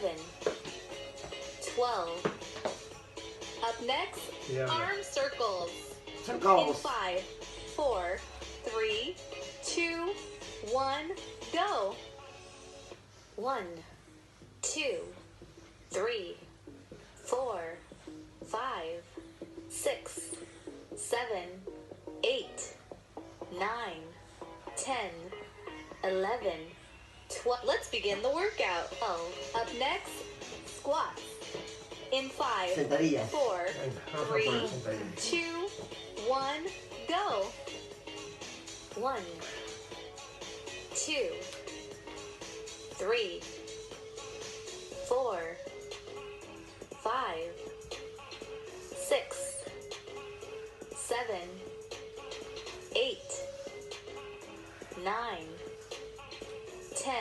11, 12. Up next, arm circles. In Circles. 5, 4, 3, 2, 1, go. 1, 2, 3, 4, 5, 6, 7, 8, 9, 10, 11, 12. Let's begin the workout. Up next, squats. In 5, Sentadillas. 4, 3, 2, 1, go. 1, 2, 3, 4, 5, 6, 7, 8, 9, 10,